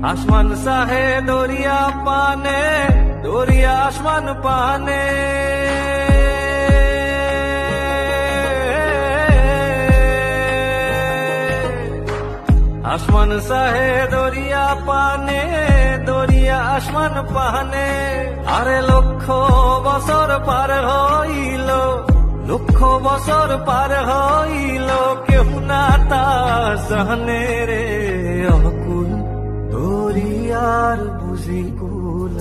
আসমান সাহে দরিয়া পানে, দরিয়া আসমান পানে। আসমান সাহে দরিয়া পানে, দরিয়া আসমান পানে। আরে লক্ষ বছর পার হইল, লক্ষ বছর পার হইল, কেউ না তা জানে রে অকুল দরিয়ার বুঝি কুল।